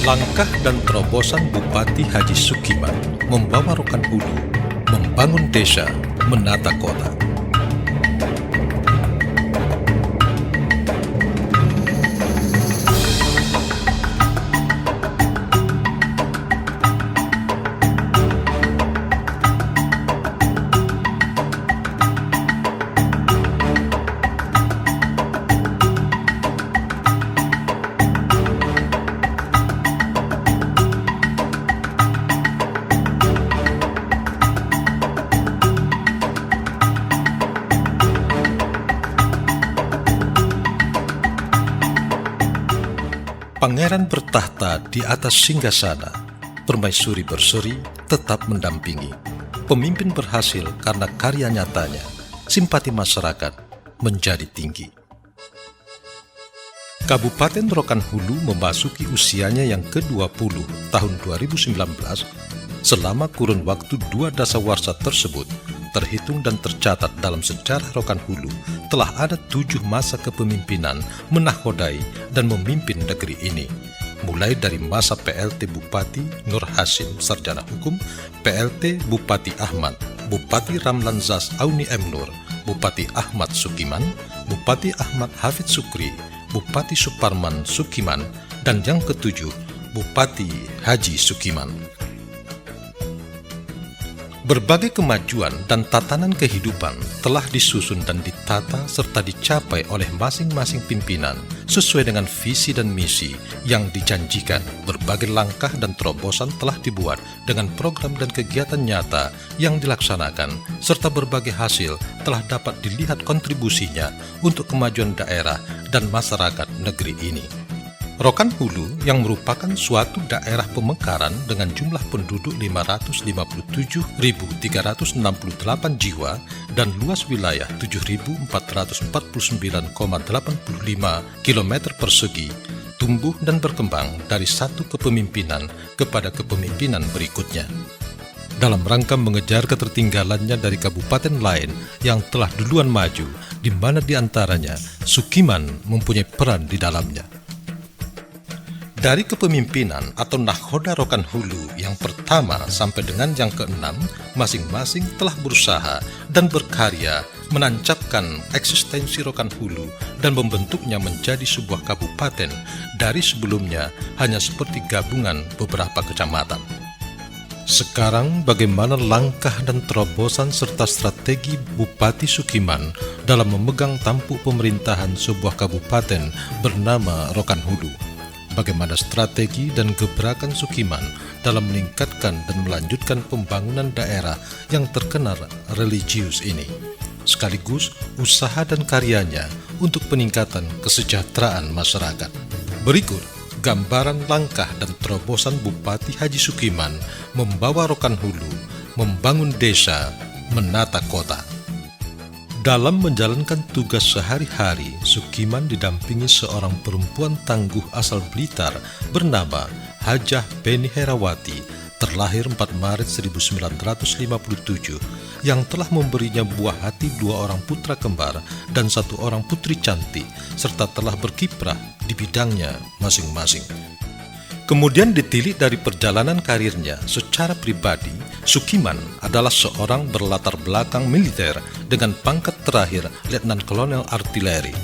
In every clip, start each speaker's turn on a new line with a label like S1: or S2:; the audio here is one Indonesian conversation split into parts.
S1: Langkah dan terobosan Bupati Haji Sukiman membawa Rokan Hulu, membangun desa, menata kota. Pangeran bertahta di atas singgasana, permaisuri berseri tetap mendampingi. Pemimpin berhasil karena karya nyatanya, simpati masyarakat menjadi tinggi. Kabupaten Rokan Hulu memasuki usianya yang ke-20 tahun 2019. Selama kurun waktu 2 dasawarsa tersebut, terhitung dan tercatat dalam sejarah Rokan Hulu, telah ada 7 masa kepemimpinan menakodai dan memimpin negeri ini. Mulai dari masa PLT Bupati Nur Hasim Sarjana Hukum, PLT Bupati Ahmad, Bupati Ramlan Zas Auni M. Nur, Bupati Ahmad Sukiman, Bupati Ahmad Hafid Sukri, Bupati Suparman Sukiman, dan yang ke-7, Bupati Haji Sukiman. Berbagai kemajuan dan tatanan kehidupan telah disusun dan ditata serta dicapai oleh masing-masing pimpinan sesuai dengan visi dan misi yang dijanjikan. Berbagai langkah dan terobosan telah dibuat dengan program dan kegiatan nyata yang dilaksanakan, serta berbagai hasil telah dapat dilihat kontribusinya untuk kemajuan daerah dan masyarakat negeri ini. Rokan Hulu yang merupakan suatu daerah pemekaran dengan jumlah penduduk 557.368 jiwa dan luas wilayah 7.449,85 km persegi, tumbuh dan berkembang dari satu kepemimpinan kepada kepemimpinan berikutnya. Dalam rangka mengejar ketertinggalannya dari kabupaten lain yang telah duluan maju, di mana diantaranya Sukiman mempunyai peran di dalamnya. Dari kepemimpinan atau Nakhoda Rokan Hulu yang pertama sampai dengan yang ke-6, masing-masing telah berusaha dan berkarya menancapkan eksistensi Rokan Hulu dan membentuknya menjadi sebuah kabupaten dari sebelumnya hanya seperti gabungan beberapa kecamatan. Sekarang bagaimana langkah dan terobosan serta strategi Bupati Sukiman dalam memegang tampuk pemerintahan sebuah kabupaten bernama Rokan Hulu? Bagaimana strategi dan gebrakan Sukiman dalam meningkatkan dan melanjutkan pembangunan daerah yang terkenal religius ini, sekaligus usaha dan karyanya untuk peningkatan kesejahteraan masyarakat. Berikut gambaran langkah dan terobosan Bupati Haji Sukiman membawa Rokan Hulu, membangun desa, menata kota. Dalam menjalankan tugas sehari-hari, Sukiman didampingi seorang perempuan tangguh asal Blitar bernama Hajah Beni Herawati, terlahir 4 Maret 1957, yang telah memberinya buah hati 2 orang putra kembar dan 1 orang putri cantik, serta telah berkiprah di bidangnya masing-masing. Kemudian ditilik dari perjalanan karirnya secara pribadi, Sukiman adalah seorang berlatar belakang militer dengan pangkat terakhir Letnan Kolonel Artileri.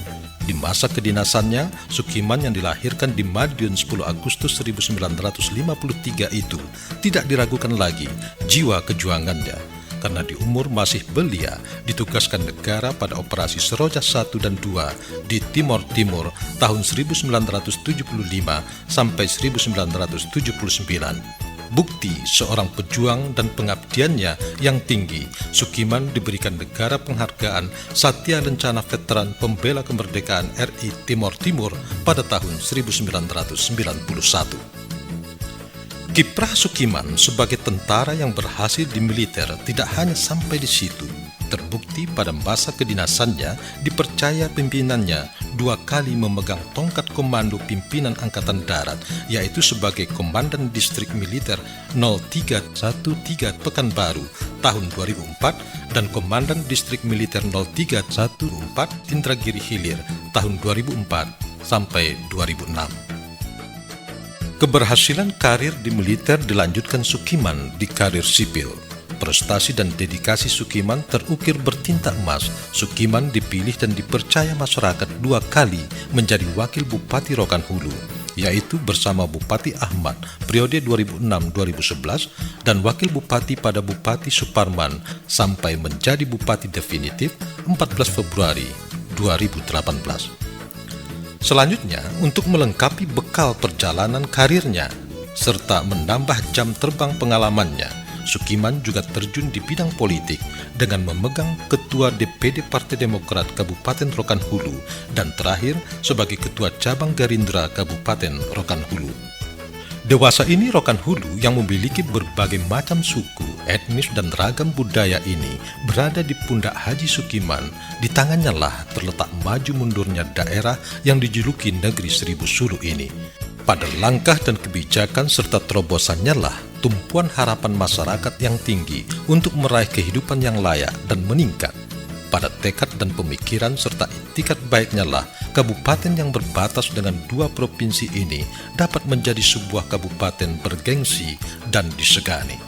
S1: Di masa kedinasannya, Sukiman yang dilahirkan di Madiun 10 Agustus 1953 itu tidak diragukan lagi jiwa kejuangannya, karena di umur masih belia ditugaskan negara pada operasi Seroja 1 dan 2 di Timor Timur tahun 1975 sampai 1979. Bukti seorang pejuang dan pengabdiannya yang tinggi, Sukiman diberikan negara penghargaan Satya Lencana Veteran Pembela Kemerdekaan RI Timor Timur pada tahun 1991. Kiprah Sukiman sebagai tentara yang berhasil di militer tidak hanya sampai di situ. Terbukti pada masa kedinasannya dipercaya pimpinannya 2 kali memegang tongkat komando pimpinan Angkatan Darat, yaitu sebagai Komandan Distrik Militer 0313 Pekanbaru tahun 2004 dan Komandan Distrik Militer 0314 Indragiri Hilir tahun 2004 sampai 2006. Keberhasilan karir di militer dilanjutkan Sukiman di karir sipil. Prestasi dan dedikasi Sukiman terukir bertinta emas. Sukiman dipilih dan dipercaya masyarakat 2 kali menjadi Wakil Bupati Rokan Hulu, yaitu bersama Bupati Ahmad periode 2006-2011 dan Wakil Bupati pada Bupati Suparman sampai menjadi Bupati definitif 14 Februari 2018. Selanjutnya, untuk melengkapi bekal perjalanan karirnya serta menambah jam terbang pengalamannya, Sukiman juga terjun di bidang politik dengan memegang Ketua DPD Partai Demokrat Kabupaten Rokan Hulu dan terakhir sebagai Ketua Cabang Gerindra Kabupaten Rokan Hulu. Dewasa ini Rokan Hulu yang memiliki berbagai macam suku, etnis dan ragam budaya ini berada di pundak Haji Sukiman. Di tangannya lah terletak maju mundurnya daerah yang dijuluki Negeri Seribu Suluk ini. Pada langkah dan kebijakan serta terobosannya lah tumpuan harapan masyarakat yang tinggi untuk meraih kehidupan yang layak dan meningkat. Pada tekad dan pemikiran serta itikat baiknya lah kabupaten yang berbatas dengan 2 provinsi ini dapat menjadi sebuah kabupaten bergengsi dan disegani.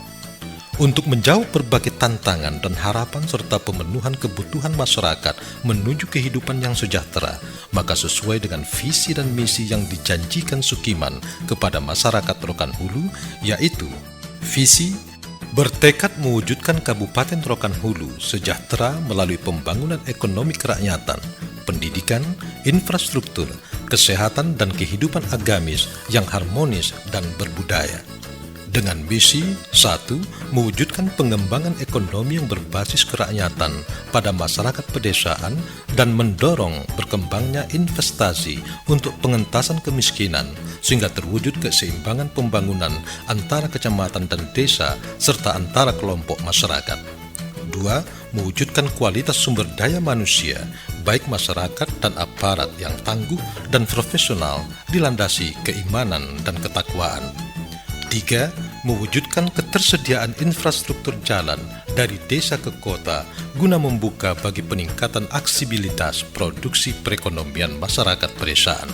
S1: Untuk menjawab berbagai tantangan dan harapan serta pemenuhan kebutuhan masyarakat menuju kehidupan yang sejahtera, maka sesuai dengan visi dan misi yang dijanjikan Sukiman kepada masyarakat Rokan Hulu, yaitu visi bertekad mewujudkan Kabupaten Rokan Hulu sejahtera melalui pembangunan ekonomi kerakyatan, pendidikan, infrastruktur, kesehatan dan kehidupan agamis yang harmonis dan berbudaya. Dengan misi 1. Mewujudkan pengembangan ekonomi yang berbasis kerakyatan pada masyarakat pedesaan dan mendorong berkembangnya investasi untuk pengentasan kemiskinan sehingga terwujud keseimbangan pembangunan antara kecamatan dan desa serta antara kelompok masyarakat. 2. Mewujudkan kualitas sumber daya manusia baik masyarakat dan aparat yang tangguh dan profesional dilandasi keimanan dan ketakwaan. 3. Mewujudkan ketersediaan infrastruktur jalan dari desa ke kota guna membuka bagi peningkatan aksibilitas produksi perekonomian masyarakat pedesaan.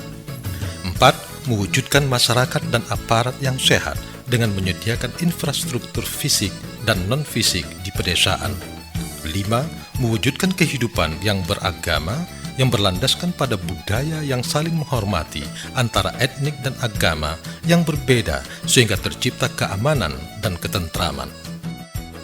S1: 4. Mewujudkan masyarakat dan aparat yang sehat dengan menyediakan infrastruktur fisik dan non-fisik di pedesaan. 5. Mewujudkan kehidupan yang beragama yang berlandaskan pada budaya yang saling menghormati antara etnik dan agama yang berbeda sehingga tercipta keamanan dan ketentraman.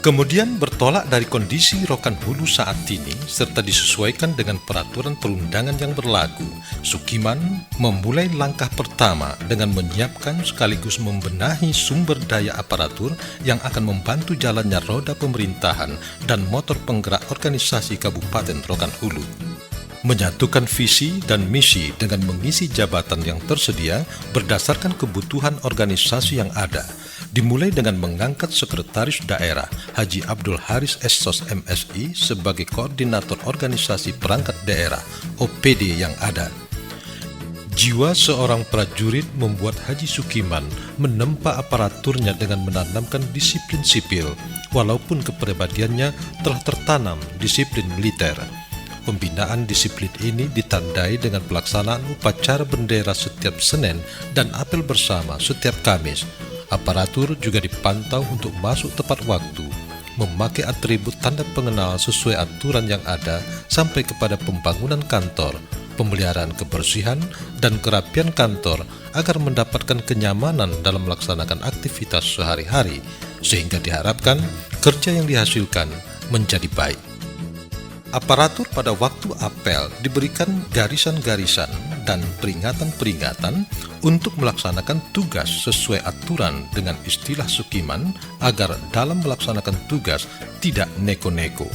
S1: Kemudian bertolak dari kondisi Rokan Hulu saat ini serta disesuaikan dengan peraturan perundangan yang berlaku, Sukiman memulai langkah pertama dengan menyiapkan sekaligus membenahi sumber daya aparatur yang akan membantu jalannya roda pemerintahan dan motor penggerak organisasi Kabupaten Rokan Hulu. Menyatukan visi dan misi dengan mengisi jabatan yang tersedia berdasarkan kebutuhan organisasi yang ada, dimulai dengan mengangkat Sekretaris Daerah Haji Abdul Haris Essos MSI sebagai Koordinator Organisasi Perangkat Daerah OPD yang ada. Jiwa seorang prajurit membuat Haji Sukiman menempa aparaturnya dengan menanamkan disiplin sipil, walaupun kepribadiannya telah tertanam disiplin militer. Pembinaan disiplin ini ditandai dengan pelaksanaan upacara bendera setiap Senin dan apel bersama setiap Kamis. Aparatur juga dipantau untuk masuk tepat waktu, memakai atribut tanda pengenal sesuai aturan yang ada sampai kepada pembangunan kantor, pemeliharaan kebersihan, dan kerapian kantor agar mendapatkan kenyamanan dalam melaksanakan aktivitas sehari-hari, sehingga diharapkan kerja yang dihasilkan menjadi baik. Aparatur pada waktu apel diberikan garisan-garisan dan peringatan-peringatan untuk melaksanakan tugas sesuai aturan dengan istilah Sukiman agar dalam melaksanakan tugas tidak neko-neko.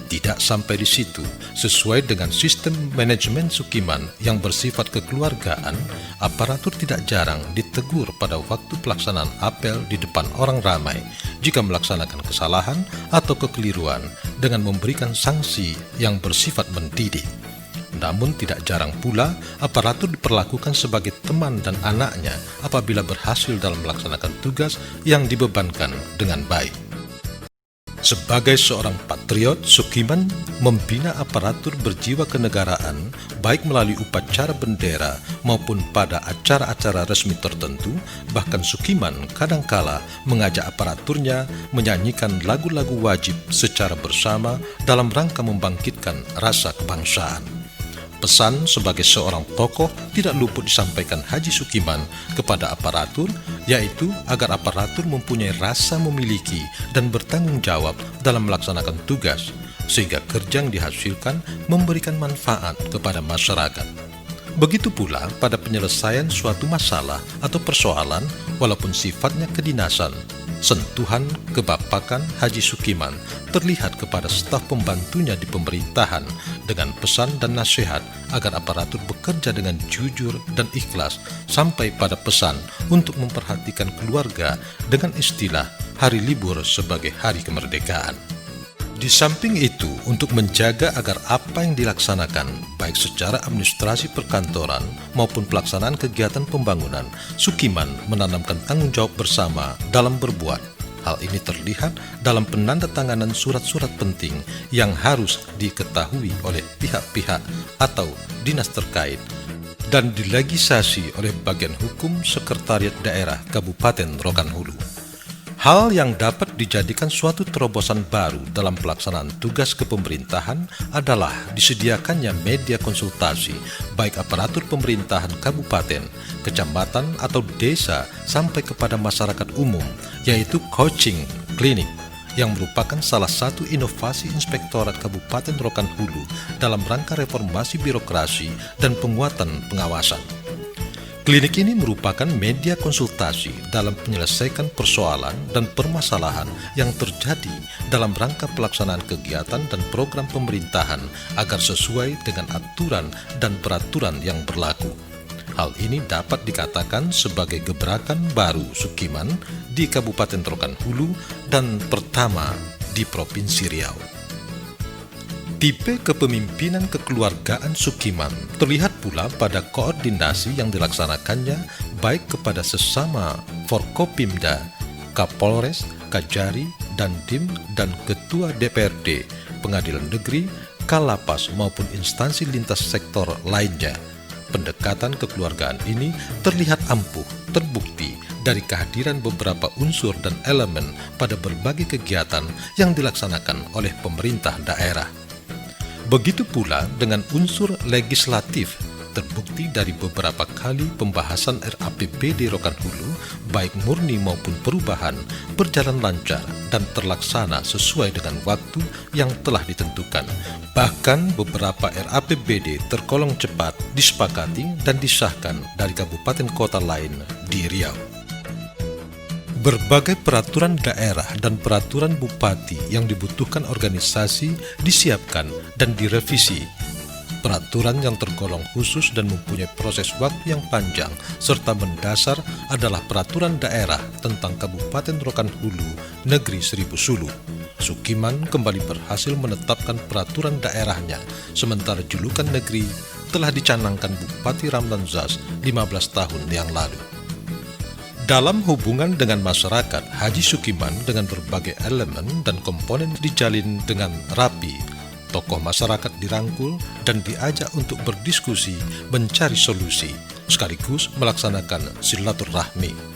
S1: Tidak sampai di situ, sesuai dengan sistem manajemen Sukiman yang bersifat kekeluargaan, aparatur tidak jarang ditegur pada waktu pelaksanaan apel di depan orang ramai jika melaksanakan kesalahan atau kekeliruan dengan memberikan sanksi yang bersifat mendidik. Namun tidak jarang pula aparatur diperlakukan sebagai teman dan anaknya apabila berhasil dalam melaksanakan tugas yang dibebankan dengan baik. Sebagai seorang patriot, Sukiman membina aparatur berjiwa kenegaraan baik melalui upacara bendera maupun pada acara-acara resmi tertentu. Bahkan Sukiman kadangkala mengajak aparaturnya menyanyikan lagu-lagu wajib secara bersama dalam rangka membangkitkan rasa kebangsaan. Pesan sebagai seorang tokoh tidak luput disampaikan Haji Sukiman kepada aparatur, yaitu agar aparatur mempunyai rasa memiliki dan bertanggung jawab dalam melaksanakan tugas, sehingga kerja yang dihasilkan memberikan manfaat kepada masyarakat. Begitu pula pada penyelesaian suatu masalah atau persoalan, walaupun sifatnya kedinasan, sentuhan kebapakan Haji Sukiman terlihat kepada staf pembantunya di pemerintahan dengan pesan dan nasihat agar aparatur bekerja dengan jujur dan ikhlas, sampai pada pesan untuk memperhatikan keluarga dengan istilah hari libur sebagai hari kemerdekaan. Di samping itu, untuk menjaga agar apa yang dilaksanakan, baik secara administrasi perkantoran maupun pelaksanaan kegiatan pembangunan, Sukiman menanamkan tanggung jawab bersama dalam berbuat. Hal ini terlihat dalam penandatanganan surat-surat penting yang harus diketahui oleh pihak-pihak atau dinas terkait dan dilegisasi oleh bagian hukum Sekretariat Daerah Kabupaten Rokan Hulu. Hal yang dapat dijadikan suatu terobosan baru dalam pelaksanaan tugas kepemerintahan adalah disediakannya media konsultasi baik aparatur pemerintahan kabupaten, kecamatan atau desa sampai kepada masyarakat umum, yaitu coaching klinik, yang merupakan salah satu inovasi Inspektorat Kabupaten Rokan Hulu dalam rangka reformasi birokrasi dan penguatan pengawasan. Klinik ini merupakan media konsultasi dalam menyelesaikan persoalan dan permasalahan yang terjadi dalam rangka pelaksanaan kegiatan dan program pemerintahan agar sesuai dengan aturan dan peraturan yang berlaku. Hal ini dapat dikatakan sebagai gebrakan baru Sukiman di Kabupaten Rokan Hulu dan pertama di Provinsi Riau. Tipe kepemimpinan kekeluargaan Sukiman terlihat pula pada koordinasi yang dilaksanakannya baik kepada sesama Forkopimda, Kapolres, Kajari, Dandim, dan Ketua DPRD, Pengadilan Negeri, Kalapas maupun instansi lintas sektor lainnya. Pendekatan kekeluargaan ini terlihat ampuh terbukti dari kehadiran beberapa unsur dan elemen pada berbagai kegiatan yang dilaksanakan oleh pemerintah daerah. Begitu pula dengan unsur legislatif, terbukti dari beberapa kali pembahasan RAPBD Rokan Hulu, baik murni maupun perubahan, berjalan lancar dan terlaksana sesuai dengan waktu yang telah ditentukan. Bahkan beberapa RAPBD tergolong cepat disepakati dan disahkan dari kabupaten kota lain di Riau. Berbagai peraturan daerah dan peraturan bupati yang dibutuhkan organisasi disiapkan dan direvisi. Peraturan yang tergolong khusus dan mempunyai proses waktu yang panjang serta mendasar adalah peraturan daerah tentang Kabupaten Rokan Hulu, Negeri Seribu Sulu. Sukiman kembali berhasil menetapkan peraturan daerahnya, sementara julukan negeri telah dicanangkan Bupati Ramlan Zaz 15 tahun yang lalu. Dalam hubungan dengan masyarakat, Haji Sukiman dengan berbagai elemen dan komponen dijalin dengan rapi. Tokoh masyarakat dirangkul dan diajak untuk berdiskusi, mencari solusi, sekaligus melaksanakan silaturahmi.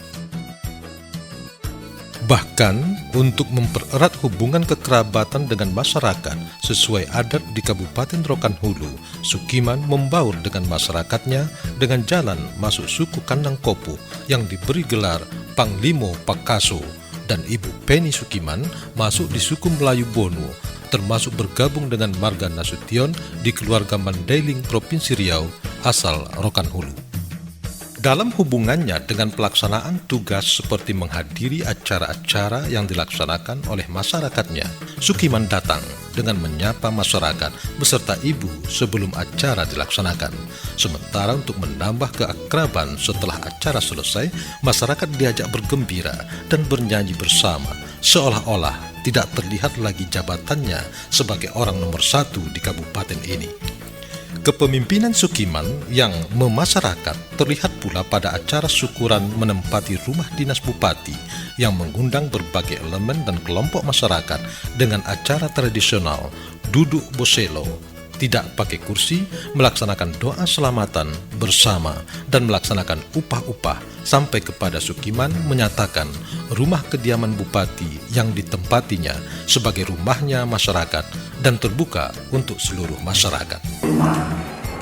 S1: Bahkan untuk mempererat hubungan kekerabatan dengan masyarakat sesuai adat di Kabupaten Rokan Hulu, Sukiman membaur dengan masyarakatnya dengan jalan masuk suku Kandang Kopu yang diberi gelar Panglimo Pakaso, dan Ibu Penny Sukiman masuk di suku Melayu Bonu, termasuk bergabung dengan marga Nasution di keluarga Mandailing Provinsi Riau asal Rokan Hulu. Dalam hubungannya dengan pelaksanaan tugas seperti menghadiri acara-acara yang dilaksanakan oleh masyarakatnya, Sukiman datang dengan menyapa masyarakat beserta ibu sebelum acara dilaksanakan. Sementara untuk menambah keakraban setelah acara selesai, masyarakat diajak bergembira dan bernyanyi bersama, seolah-olah tidak terlihat lagi jabatannya sebagai orang nomor 1 di kabupaten ini. Kepemimpinan Sukiman yang memasyarakat terlihat pula pada acara syukuran menempati rumah dinas bupati yang mengundang berbagai elemen dan kelompok masyarakat dengan acara tradisional duduk boselo, tidak pakai kursi, melaksanakan doa selamatan bersama dan melaksanakan upah-upah sampai kepada Sukiman menyatakan rumah kediaman bupati yang ditempatinya sebagai rumahnya masyarakat dan terbuka untuk seluruh masyarakat.
S2: Rumah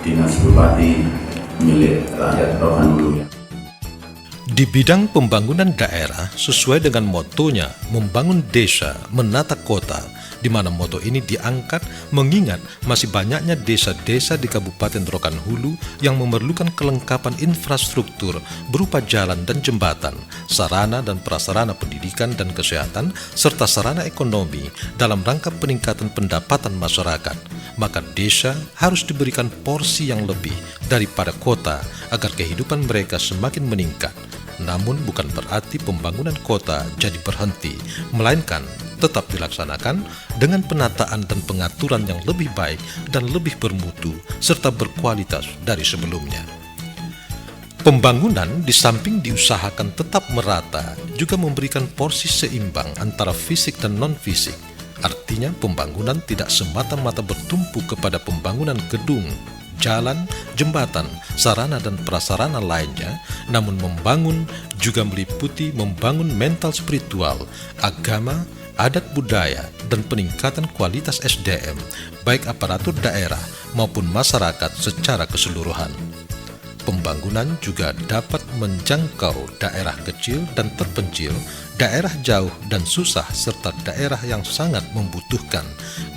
S2: dinas bupati milik rakyat Rokan Hulu.
S1: Di bidang pembangunan daerah, sesuai dengan motonya membangun desa, menata kota, di mana moto ini diangkat mengingat masih banyaknya desa-desa di Kabupaten Rokan Hulu yang memerlukan kelengkapan infrastruktur berupa jalan dan jembatan, sarana dan prasarana pendidikan dan kesehatan, serta sarana ekonomi dalam rangka peningkatan pendapatan masyarakat. Maka desa harus diberikan porsi yang lebih daripada kota agar kehidupan mereka semakin meningkat. Namun bukan berarti pembangunan kota jadi berhenti, melainkan tetap dilaksanakan dengan penataan dan pengaturan yang lebih baik dan lebih bermutu serta berkualitas dari sebelumnya. Pembangunan di samping diusahakan tetap merata juga memberikan porsi seimbang antara fisik dan non-fisik. Artinya pembangunan tidak semata-mata bertumpu kepada pembangunan gedung, jalan, jembatan, sarana dan prasarana lainnya, namun membangun juga meliputi membangun mental spiritual, agama, adat budaya, dan peningkatan kualitas SDM, baik aparatur daerah maupun masyarakat secara keseluruhan. Pembangunan juga dapat menjangkau daerah kecil dan terpencil, daerah jauh dan susah, serta daerah yang sangat membutuhkan,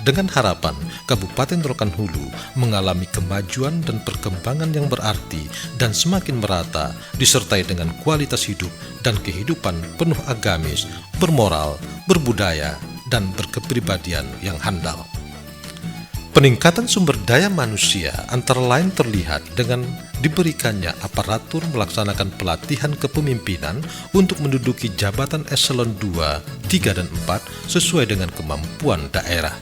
S1: dengan harapan Kabupaten Rokan Hulu mengalami kemajuan dan perkembangan yang berarti dan semakin merata, disertai dengan kualitas hidup dan kehidupan penuh agamis, bermoral, berbudaya, dan berkepribadian yang handal. Peningkatan sumber daya manusia antara lain terlihat dengan diberikannya aparatur melaksanakan pelatihan kepemimpinan untuk menduduki jabatan eselon 2, 3, dan 4 sesuai dengan kemampuan daerah.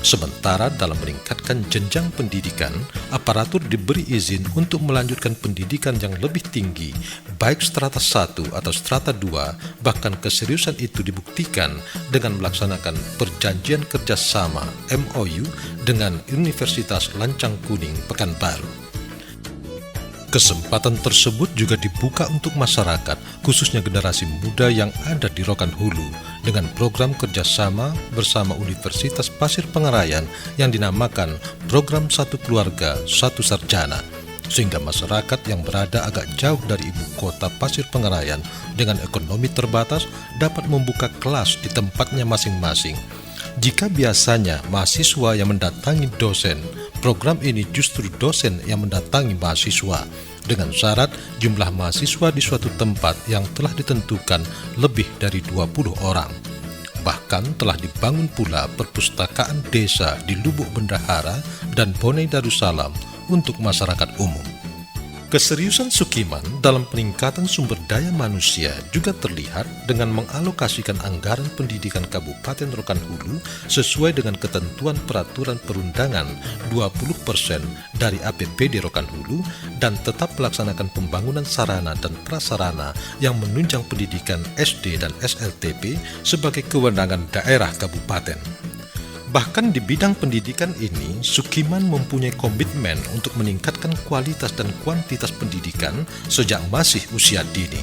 S1: Sementara dalam meningkatkan jenjang pendidikan, aparatur diberi izin untuk melanjutkan pendidikan yang lebih tinggi, baik strata 1 atau strata 2, bahkan keseriusan itu dibuktikan dengan melaksanakan perjanjian kerjasama MOU dengan Universitas Lancang Kuning Pekanbaru. Kesempatan tersebut juga dibuka untuk masyarakat, khususnya generasi muda yang ada di Rokan Hulu, dengan program kerjasama bersama Universitas Pasir Pengarayan yang dinamakan Program Satu Keluarga, Satu Sarjana, sehingga masyarakat yang berada agak jauh dari ibu kota Pasir Pengarayan dengan ekonomi terbatas dapat membuka kelas di tempatnya masing-masing. Jika biasanya mahasiswa yang mendatangi dosen, program ini justru dosen yang mendatangi mahasiswa, dengan syarat jumlah mahasiswa di suatu tempat yang telah ditentukan lebih dari 20 orang. Bahkan telah dibangun pula perpustakaan desa di Lubuk Bendahara dan Bonai Darussalam untuk masyarakat umum. Keseriusan Sukiman dalam peningkatan sumber daya manusia juga terlihat dengan mengalokasikan anggaran pendidikan Kabupaten Rokan Hulu sesuai dengan ketentuan peraturan perundangan 20% dari APBD Rokan Hulu dan tetap melaksanakan pembangunan sarana dan prasarana yang menunjang pendidikan SD dan SLTP sebagai kewenangan daerah kabupaten. Bahkan di bidang pendidikan ini, Sukiman mempunyai komitmen untuk meningkatkan kualitas dan kuantitas pendidikan sejak masih usia dini.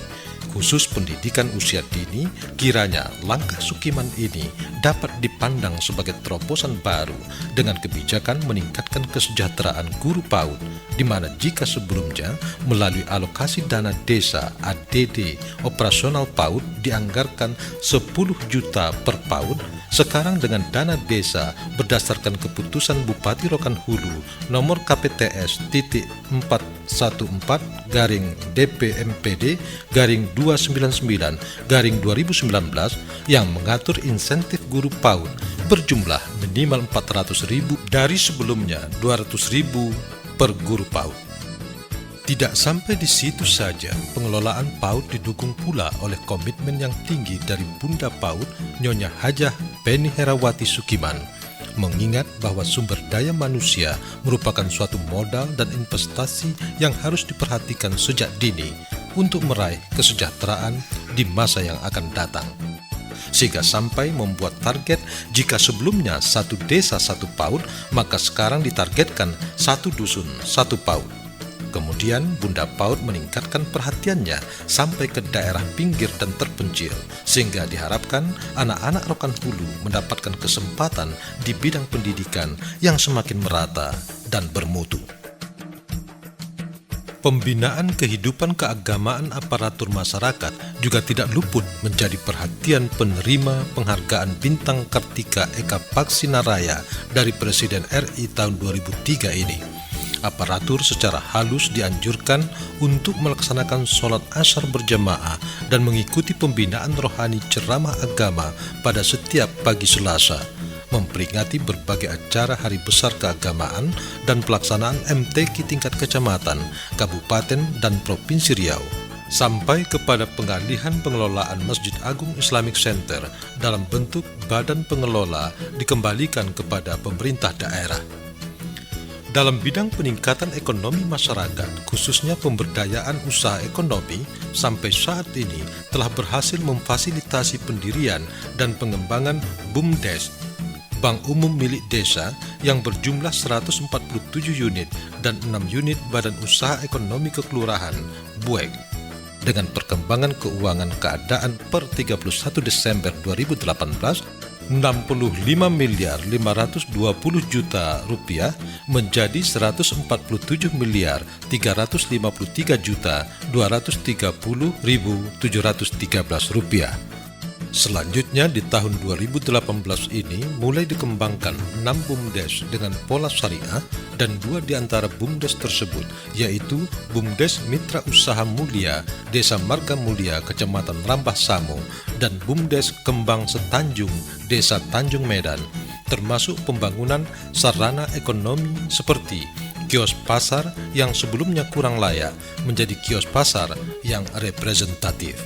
S1: Khusus pendidikan usia dini, kiranya langkah Sukiman ini dapat dipandang sebagai terobosan baru dengan kebijakan meningkatkan kesejahteraan guru PAUD, di mana jika sebelumnya melalui alokasi dana desa ADD operasional PAUD dianggarkan 10 juta per PAUD, sekarang dengan dana desa berdasarkan keputusan Bupati Rokan Hulu nomor KPTS .414-DPMPD-299-2019 yang mengatur insentif guru PAUD berjumlah minimal 400.000 dari sebelumnya 200.000 per guru PAUD. Tidak sampai di situ saja, pengelolaan PAUD didukung pula oleh komitmen yang tinggi dari Bunda PAUD, Nyonya Hajah Beni Herawati Sukiman. mengingat bahwa sumber daya manusia merupakan suatu modal dan investasi yang harus diperhatikan sejak dini untuk meraih kesejahteraan di masa yang akan datang. Sehingga sampai membuat target jika sebelumnya satu desa satu PAUD, maka sekarang ditargetkan satu dusun satu PAUD. Kemudian Bunda PAUD meningkatkan perhatiannya sampai ke daerah pinggir dan terpencil, sehingga diharapkan anak-anak Rokan Hulu mendapatkan kesempatan di bidang pendidikan yang semakin merata dan bermutu. Pembinaan kehidupan keagamaan aparatur masyarakat juga tidak luput menjadi perhatian penerima penghargaan Bintang Kartika Eka Paksinaraya dari Presiden RI tahun 2003 ini. Aparatur secara halus dianjurkan untuk melaksanakan sholat asar berjamaah dan mengikuti pembinaan rohani ceramah agama pada setiap pagi Selasa, memperingati berbagai acara hari besar keagamaan dan pelaksanaan MTQ tingkat kecamatan, kabupaten, dan provinsi Riau, sampai kepada pengalihan pengelolaan Masjid Agung Islamic Center dalam bentuk badan pengelola dikembalikan kepada pemerintah daerah. Dalam bidang peningkatan ekonomi masyarakat, khususnya pemberdayaan usaha ekonomi, sampai saat ini telah berhasil memfasilitasi pendirian dan pengembangan BUMDes, Bank Umum Milik Desa, yang berjumlah 147 unit dan 6 unit Badan Usaha Ekonomi Kekelurahan (BUEK). Dengan perkembangan keuangan keadaan per 31 Desember 2018, 65 miliar 520 juta rupiah menjadi 147 miliar 353 juta 230.713 rupiah. Selanjutnya di tahun 2018 ini mulai dikembangkan 6 BUMDes dengan pola syariah dan 2 di antara BUMDes tersebut yaitu BUMDes Mitra Usaha Mulia Desa Marga Mulia Kecamatan Rambah Samo dan BUMDes Kembang Setanjung Desa Tanjung Medan, termasuk pembangunan sarana ekonomi seperti kios pasar yang sebelumnya kurang layak menjadi kios pasar yang representatif.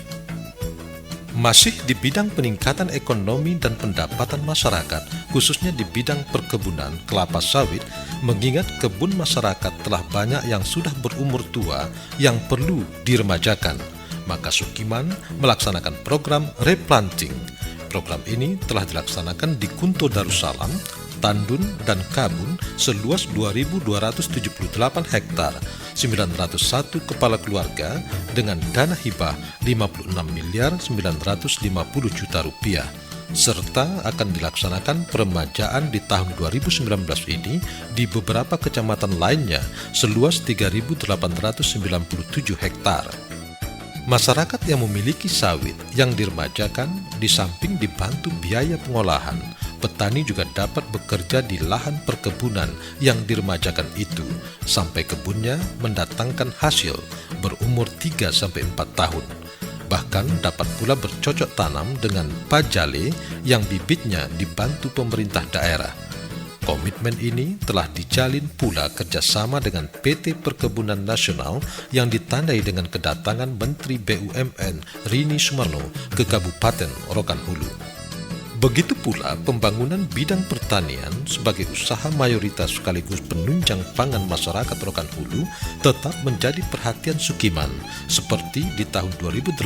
S1: Masih di bidang peningkatan ekonomi dan pendapatan masyarakat, khususnya di bidang perkebunan kelapa sawit, mengingat kebun masyarakat telah banyak yang sudah berumur tua yang perlu diremajakan, maka Sukiman melaksanakan program replanting. Program ini telah dilaksanakan di Kunto Darussalam, Tandun, dan Kabun seluas 2.278 hektar, 901 kepala keluarga dengan dana hibah 56 miliar 950 juta rupiah, serta akan dilaksanakan peremajaan di tahun 2019 ini di beberapa kecamatan lainnya seluas 3.897 hektar. Masyarakat yang memiliki sawit yang diremajakan di samping dibantu biaya pengolahan, petani juga dapat bekerja di lahan perkebunan yang diremajakan itu sampai kebunnya mendatangkan hasil berumur 3-4 tahun. Bahkan dapat pula bercocok tanam dengan pajale yang bibitnya dibantu pemerintah daerah. Komitmen ini telah dijalin pula kerjasama dengan PT Perkebunan Nasional yang ditandai dengan kedatangan Menteri BUMN Rini Sumarno ke Kabupaten Rokan Hulu. Begitu pula pembangunan bidang pertanian sebagai usaha mayoritas sekaligus penunjang pangan masyarakat Rokan Hulu tetap menjadi perhatian Sukiman, seperti di tahun 2018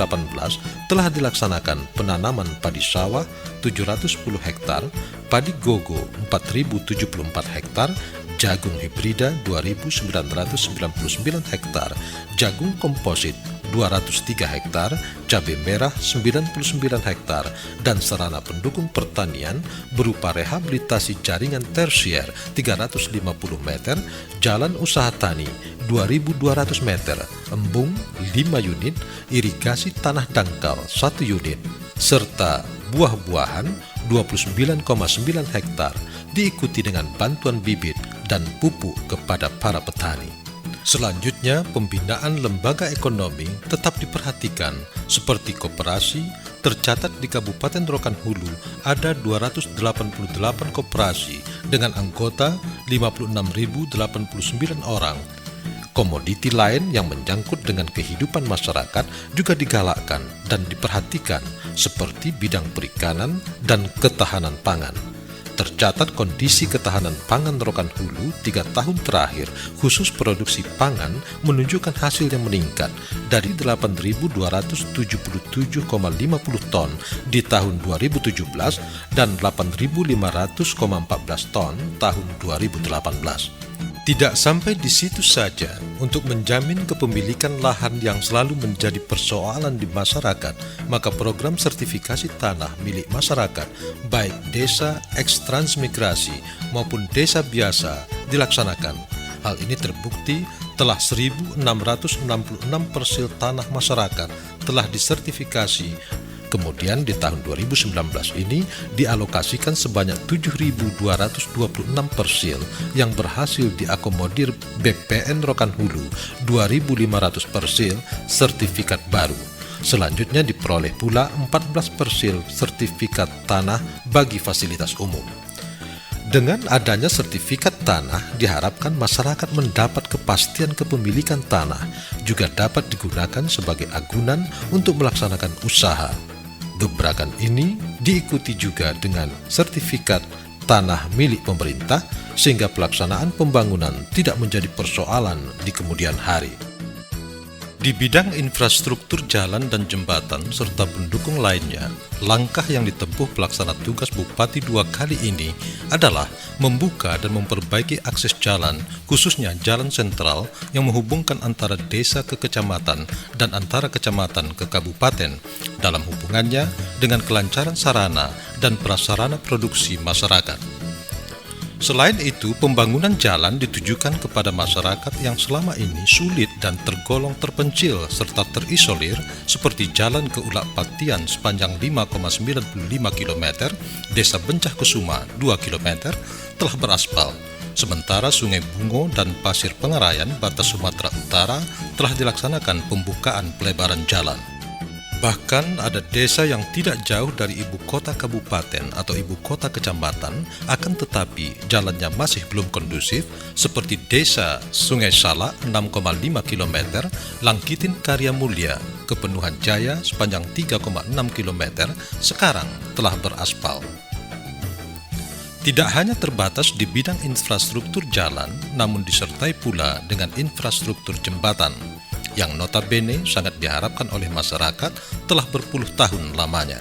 S1: telah dilaksanakan penanaman padi sawah 710 hektar, padi gogo 4.074 hektar, jagung hibrida 2.999 hektar, jagung komposit 203 hektar, cabai merah 99 hektar, dan sarana pendukung pertanian berupa rehabilitasi jaringan tersier 350 meter, jalan usaha tani 2.200 meter, embung 5 unit, irigasi tanah dangkal 1 unit, serta buah-buahan 29,9 hektar, diikuti dengan bantuan bibit dan pupuk kepada para petani. Selanjutnya, pembinaan lembaga ekonomi tetap diperhatikan, seperti koperasi. Tercatat di Kabupaten Rokan Hulu ada 288 koperasi dengan anggota 56.089 orang. Komoditi lain yang menyangkut dengan kehidupan masyarakat juga digalakkan dan diperhatikan, seperti bidang perikanan dan ketahanan pangan. Tercatat kondisi ketahanan pangan Rokan Hulu 3 tahun terakhir khusus produksi pangan menunjukkan hasil yang meningkat dari 8.277,50 ton di tahun 2017 dan 8.500,14 ton tahun 2018. Tidak sampai di situ saja, untuk menjamin kepemilikan lahan yang selalu menjadi persoalan di masyarakat, maka program sertifikasi tanah milik masyarakat, baik desa eks-transmigrasi maupun desa biasa, dilaksanakan. Hal ini terbukti telah 1.666 parcel tanah masyarakat telah disertifikasi. Kemudian di tahun 2019 ini dialokasikan sebanyak 7.226 parcel yang berhasil diakomodir BPN Rokan Hulu, 2.500 parcel sertifikat baru. Selanjutnya diperoleh pula 14 parcel sertifikat tanah bagi fasilitas umum. Dengan adanya sertifikat tanah, diharapkan masyarakat mendapat kepastian kepemilikan tanah, juga dapat digunakan sebagai agunan untuk melaksanakan usaha. Gebrakan ini diikuti juga dengan sertifikat tanah milik pemerintah, sehingga pelaksanaan pembangunan tidak menjadi persoalan di kemudian hari. Di bidang infrastruktur jalan dan jembatan serta pendukung lainnya, langkah yang ditempuh pelaksana tugas Bupati 2 kali ini adalah membuka dan memperbaiki akses jalan, khususnya jalan sentral yang menghubungkan antara desa ke kecamatan dan antara kecamatan ke kabupaten, dalam hubungannya dengan kelancaran sarana dan prasarana produksi masyarakat. Selain itu, pembangunan jalan ditujukan kepada masyarakat yang selama ini sulit dan tergolong terpencil serta terisolir, seperti jalan ke Ulak Patian sepanjang 5,95 km, Desa Bencah Kesuma 2 km telah beraspal. Sementara Sungai Bungo dan Pasir Pengarayan batas Sumatera Utara telah dilaksanakan pembukaan pelebaran jalan. Bahkan ada desa yang tidak jauh dari ibu kota kabupaten atau ibu kota kecamatan, akan tetapi jalannya masih belum kondusif, seperti desa Sungai Salak 6,5 km, Langkitin Karya Mulia, Kepenuhan Jaya sepanjang 3,6 km, sekarang telah beraspal. Tidak hanya terbatas di bidang infrastruktur jalan, namun disertai pula dengan infrastruktur jembatan, yang notabene sangat diharapkan oleh masyarakat telah berpuluh tahun lamanya.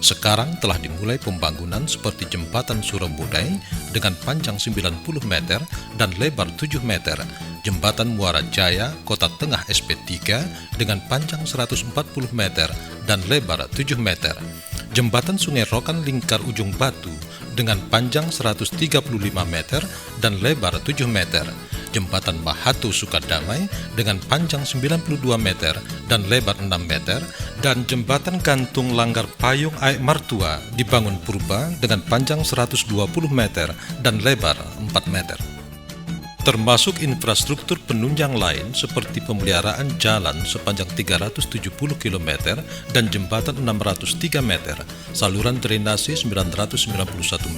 S1: Sekarang telah dimulai pembangunan seperti jembatan Surabudai dengan panjang 90 meter dan lebar 7 meter, jembatan Muara Jaya Kota Tengah SP3 dengan panjang 140 meter dan lebar 7 meter, jembatan Sungai Rokan Lingkar Ujung Batu dengan panjang 135 meter dan lebar 7 meter, jembatan Mahatu Sukadamai dengan panjang 92 meter dan lebar 6 meter, dan jembatan gantung Langgar Payung Aek Martua dibangun purba dengan panjang 120 meter dan lebar 4 meter. Termasuk infrastruktur penunjang lain seperti pemeliharaan jalan sepanjang 370 km dan jembatan 603 meter, saluran drainase 991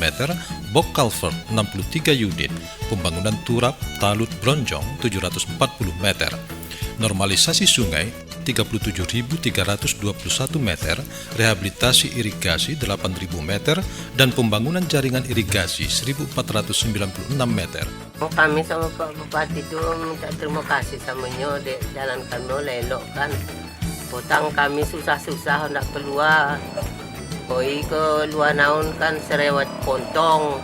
S1: meter, box culvert 63 unit, pembangunan turap Talut Bronjong 740 meter, normalisasi sungai 37.321 meter, rehabilitasi irigasi 8.000 meter, dan pembangunan jaringan irigasi 1.496 meter.
S3: Kami sama Pak Bupati itu minta terima kasih samanya, dek jalan kami lelok kan. Potang kami susah-susah hendak keluar. Koi ke luar naun kan serewat pontong.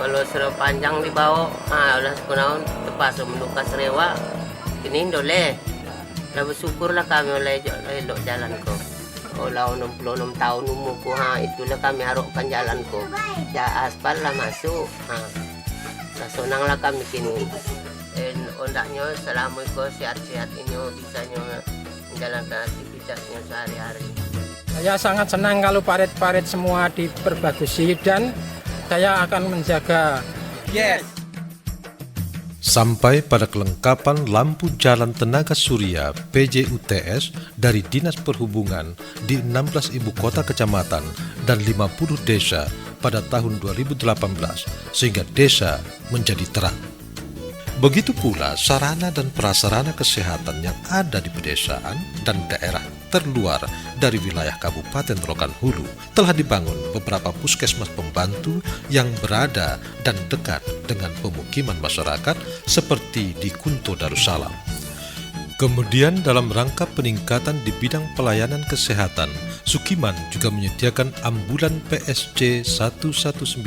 S3: Kalau serewat panjang dibawa, udah sekonaun terpaksa menukar serewat. Kini doleh. Nah bersyukurlah kami oleh elok jalan ko. Olah 66 tahun umurku, itulah kami harapkan jalan ko. Ya aspal lah masuk. Senanglah kami kini. Ondaknya selama ko sehat-sehat ini bisanya menjalankan aktivitasnya sehari-hari.
S4: Saya sangat senang kalau parit-parit semua diperbagusi dan saya akan menjaga. Yes.
S1: Sampai pada kelengkapan lampu jalan tenaga surya PJUTS dari Dinas Perhubungan di 16 ibu kota kecamatan dan 50 desa pada tahun 2018, sehingga desa menjadi terang. Begitu pula sarana dan prasarana kesehatan yang ada di pedesaan dan daerah terluar dari wilayah Kabupaten Rokan Hulu, telah dibangun beberapa puskesmas pembantu yang berada dan dekat dengan pemukiman masyarakat seperti di Kunto Darussalam. Kemudian dalam rangka peningkatan di bidang pelayanan kesehatan, Sukiman juga menyediakan ambulan PSC 119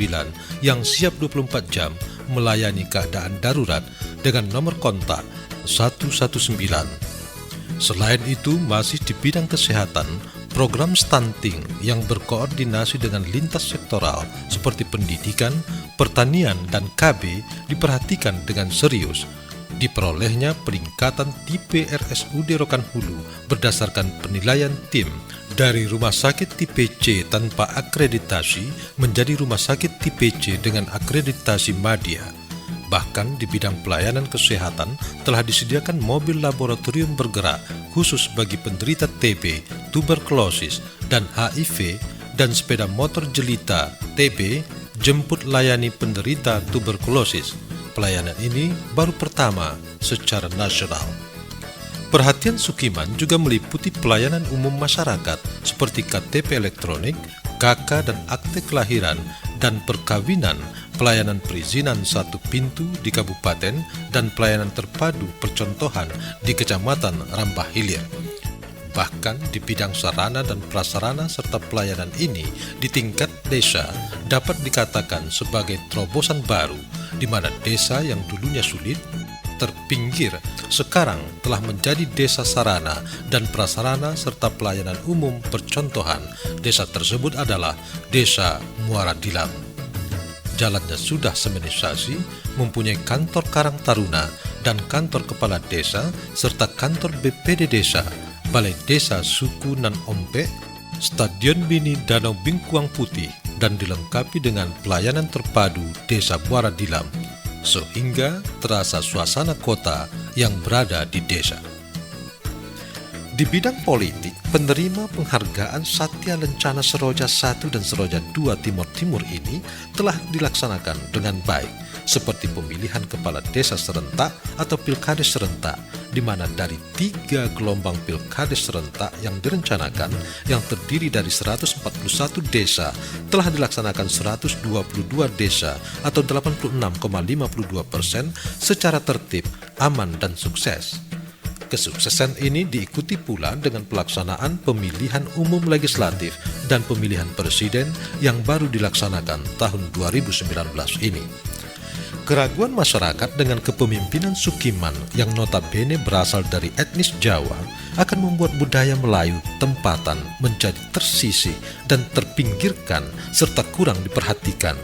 S1: yang siap 24 jam melayani keadaan darurat dengan nomor kontak 119. Selain itu, masih di bidang kesehatan, program stunting yang berkoordinasi dengan lintas sektoral seperti pendidikan, pertanian, dan KB diperhatikan dengan serius. Diperolehnya peningkatan tipe RSUD Rokan Hulu berdasarkan penilaian tim dari rumah sakit tipe C tanpa akreditasi menjadi rumah sakit tipe C dengan akreditasi Madya. Bahkan di bidang pelayanan kesehatan telah disediakan mobil laboratorium bergerak khusus bagi penderita TB, tuberkulosis, dan HIV, dan sepeda motor jelita TB jemput layani penderita tuberkulosis. Pelayanan ini baru pertama secara nasional. Perhatian Sukiman juga meliputi pelayanan umum masyarakat seperti KTP elektronik, KK dan akte kelahiran dan perkawinan, pelayanan perizinan satu pintu di kabupaten, dan pelayanan terpadu percontohan di Kecamatan Rambah Hilir. Bahkan di bidang sarana dan prasarana serta pelayanan ini di tingkat desa dapat dikatakan sebagai terobosan baru, di mana desa yang dulunya sulit, terpinggir, sekarang telah menjadi desa sarana dan prasarana serta pelayanan umum percontohan. Desa tersebut adalah Desa Muara Dilam. Jalannya sudah seminisasi, mempunyai kantor Karang Taruna dan kantor kepala desa, serta kantor BPD desa, Balai Desa Suku Nan Ompek, Stadion Mini Danau Bingkuang Putih, dan dilengkapi dengan pelayanan terpadu Desa Muara Dilam, sehingga terasa suasana kota yang berada di desa. Di bidang politik, penerima penghargaan Satya Lencana Seroja 1 dan Seroja 2 Timur Timur ini telah dilaksanakan dengan baik, seperti pemilihan kepala desa serentak atau pilkades serentak, di mana dari 3 gelombang pilkades serentak yang direncanakan, yang terdiri dari 141 desa, telah dilaksanakan 122 desa atau 86,52% secara tertib, aman, dan sukses. Kesuksesan ini diikuti pula dengan pelaksanaan pemilihan umum legislatif dan pemilihan presiden yang baru dilaksanakan tahun 2019 ini. Keraguan masyarakat dengan kepemimpinan Sukiman yang notabene berasal dari etnis Jawa akan membuat budaya Melayu tempatan menjadi tersisih dan terpinggirkan serta kurang diperhatikan.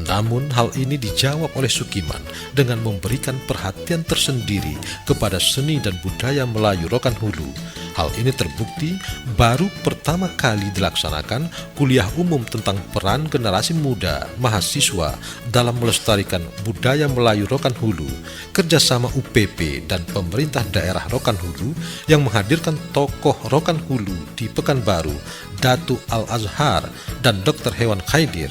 S1: Namun hal ini dijawab oleh Sukiman dengan memberikan perhatian tersendiri kepada seni dan budaya Melayu Rokan Hulu. Hal ini terbukti baru pertama kali dilaksanakan kuliah umum tentang peran generasi muda mahasiswa dalam melestarikan budaya Melayu Rokan Hulu, kerjasama UPP dan pemerintah daerah Rokan Hulu yang menghadirkan tokoh Rokan Hulu di Pekanbaru, Datu Al-Azhar dan Dr. Hewan Khaidir.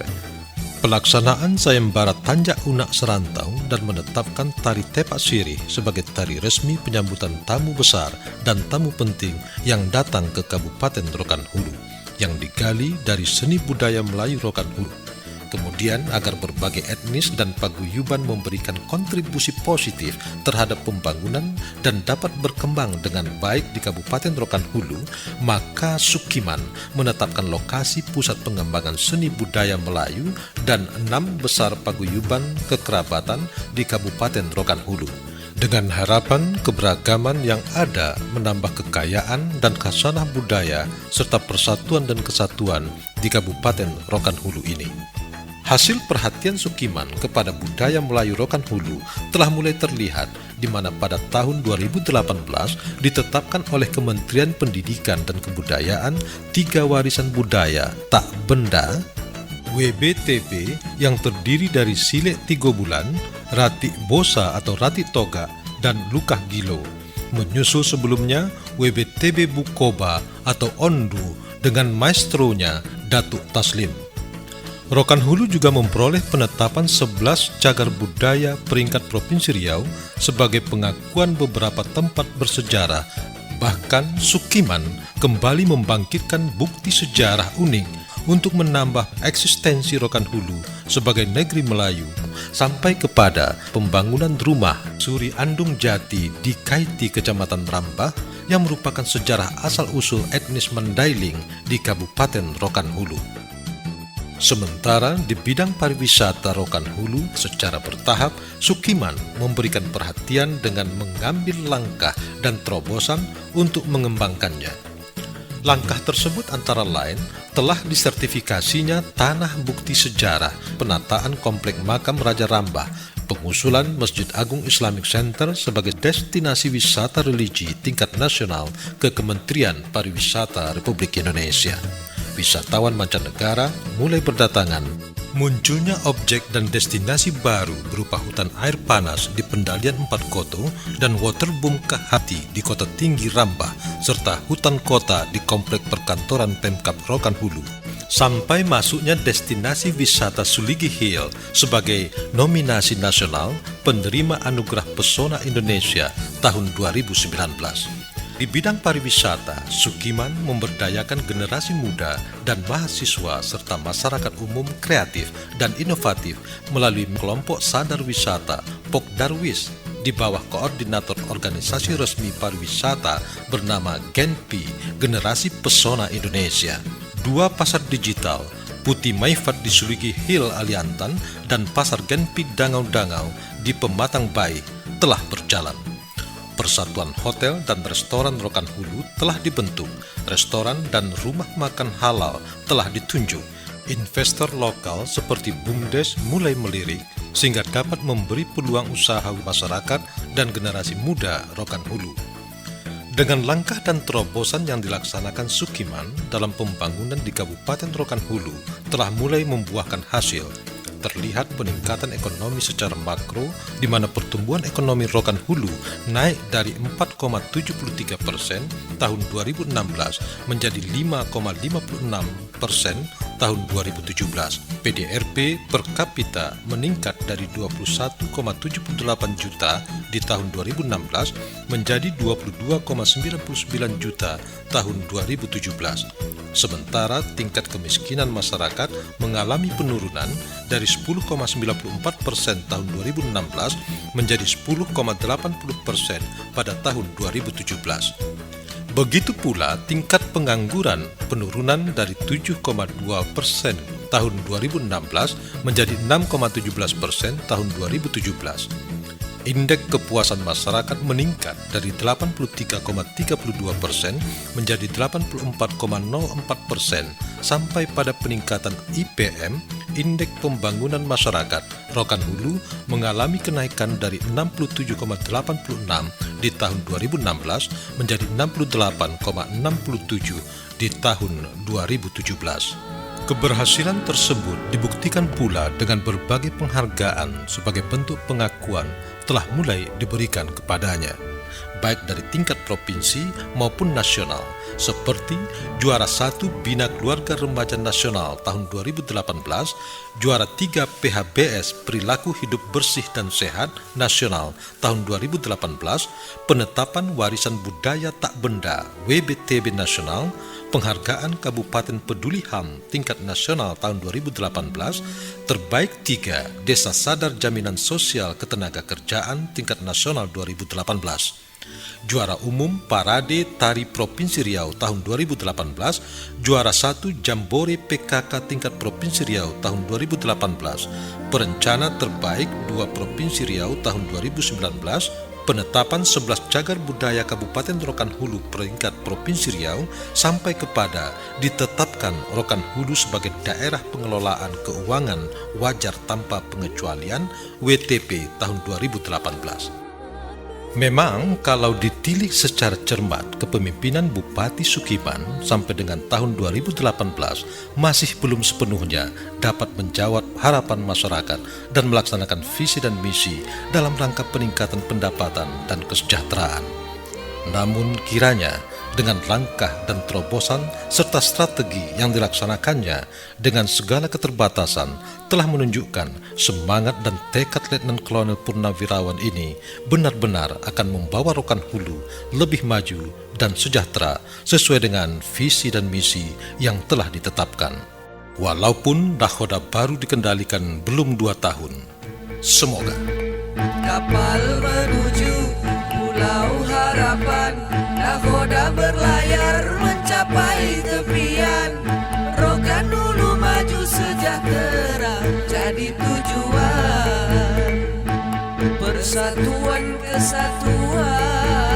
S1: Pelaksanaan sayembara Tanjak Unak Serantau dan menetapkan tari Tepak Sirih sebagai tari resmi penyambutan tamu besar dan tamu penting yang datang ke Kabupaten Rokan Hulu, yang digali dari seni budaya Melayu Rokan Hulu. Kemudian agar berbagai etnis dan paguyuban memberikan kontribusi positif terhadap pembangunan dan dapat berkembang dengan baik di Kabupaten Rokan Hulu, maka Sukiman menetapkan lokasi pusat pengembangan seni budaya Melayu dan 6 besar paguyuban kekerabatan di Kabupaten Rokan Hulu. Dengan harapan keberagaman yang ada menambah kekayaan dan khasanah budaya serta persatuan dan kesatuan di Kabupaten Rokan Hulu ini. Hasil perhatian Sukiman kepada budaya Melayu Rokan Hulu telah mulai terlihat, di mana pada tahun 2018 ditetapkan oleh Kementerian Pendidikan dan Kebudayaan 3 warisan budaya tak benda WBTB yang terdiri dari Silek 3 bulan, Rati Bosa atau Rati Toga, dan Lukah Gilo. Menyusul sebelumnya WBTB Bukoba atau Ondu dengan maestronya Datuk Taslim. Rokan Hulu juga memperoleh penetapan 11 cagar budaya peringkat Provinsi Riau sebagai pengakuan beberapa tempat bersejarah Bahkan Sukiman kembali membangkitkan bukti sejarah unik untuk menambah eksistensi Rokan Hulu sebagai negeri Melayu, sampai kepada pembangunan rumah Suri Andung Jati di Kaiti, Kecamatan Rambah, yang merupakan sejarah asal-usul etnis Mandailing di Kabupaten Rokan Hulu. Sementara di bidang pariwisata Rokan Hulu secara bertahap, Sukiman memberikan perhatian dengan mengambil langkah dan terobosan untuk mengembangkannya. Langkah tersebut antara lain telah disertifikasinya Tanah Bukti Sejarah, penataan Komplek Makam Raja Rambah, pengusulan Masjid Agung Islamic Center sebagai destinasi wisata religi tingkat nasional ke Kementerian Pariwisata Republik Indonesia. Wisatawan mancanegara mulai berdatangan. Munculnya objek dan destinasi baru berupa hutan air panas di Pendalian 4 Koto dan waterboom Kahati di Kota Tinggi Rambah, serta hutan kota di Komplek Perkantoran Pemkab Rokan Hulu, sampai masuknya destinasi wisata Suligi Hill sebagai nominasi nasional penerima Anugerah Pesona Indonesia tahun 2019. Di bidang pariwisata, Sukiman memberdayakan generasi muda dan mahasiswa serta masyarakat umum kreatif dan inovatif melalui kelompok sadar wisata Pokdarwis di bawah koordinator organisasi resmi pariwisata bernama Genpi, Generasi Pesona Indonesia. 2 pasar digital, Putih Maifat di Suligi Hill Aliantan dan Pasar Genpi Dangau-Dangau di Pematang Bayi telah berjalan. Persatuan Hotel dan Restoran Rokan Hulu telah dibentuk, restoran dan rumah makan halal telah ditunjuk, investor lokal seperti BUMDes mulai melirik sehingga dapat memberi peluang usaha masyarakat dan generasi muda Rokan Hulu. Dengan langkah dan terobosan yang dilaksanakan Sukiman dalam pembangunan di Kabupaten Rokan Hulu telah mulai membuahkan hasil. Terlihat peningkatan ekonomi secara makro, di mana pertumbuhan ekonomi Rokan Hulu naik dari 4,73% tahun 2016 menjadi 5,56% tahun 2017. PDRB per kapita meningkat dari 21,78 juta di tahun 2016 menjadi 22,99 juta tahun 2017. Sementara tingkat kemiskinan masyarakat mengalami penurunan dari 10,94% tahun 2016 menjadi 10,80% pada tahun 2017. Begitu pula tingkat pengangguran penurunan dari 7,2% tahun 2016 menjadi 6,17% tahun 2017. Indeks kepuasan masyarakat meningkat dari 83,32% menjadi 84,04% sampai pada peningkatan IPM, Indeks Pembangunan Masyarakat Rokan Hulu mengalami kenaikan dari 67,86 di tahun 2016 menjadi 68,67 di tahun 2017. Keberhasilan tersebut dibuktikan pula dengan berbagai penghargaan sebagai bentuk pengakuan telah mulai diberikan kepadanya, baik dari tingkat provinsi maupun nasional, seperti juara 1 Bina Keluarga Remaja Nasional tahun 2018, juara 3 PHBS Perilaku Hidup Bersih dan Sehat Nasional tahun 2018, penetapan Warisan Budaya Tak Benda WBTB Nasional, penghargaan Kabupaten Peduli HAM tingkat nasional tahun 2018, terbaik 3 Desa Sadar Jaminan Sosial Ketenagakerjaan tingkat nasional 2018. Juara umum Parade Tari Provinsi Riau tahun 2018, juara 1 Jambore PKK tingkat Provinsi Riau tahun 2018, perencana terbaik 2 Provinsi Riau tahun 2019, penetapan 11 cagar budaya Kabupaten Rokan Hulu peringkat Provinsi Riau sampai kepada ditetapkan Rokan Hulu sebagai daerah pengelolaan keuangan wajar tanpa pengecualian WTP tahun 2018. Memang kalau ditilik secara cermat, kepemimpinan Bupati Sukiman sampai dengan tahun 2018 masih belum sepenuhnya dapat menjawab harapan masyarakat dan melaksanakan visi dan misi dalam rangka peningkatan pendapatan dan kesejahteraan. Namun kiranya dengan langkah dan terobosan serta strategi yang dilaksanakannya dengan segala keterbatasan telah menunjukkan semangat dan tekad Letnan Kolonel Purnawirawan ini benar-benar akan membawa Rokan Hulu lebih maju dan sejahtera sesuai dengan visi dan misi yang telah ditetapkan. Walaupun nahoda baru dikendalikan belum 2 tahun. Semoga
S5: Kapal menuju Pulau Harapan, nahoda berlayar mencapai tepian. Rokan Hulu maju sejahtera jadi tujuan. Persatuan kesatuan.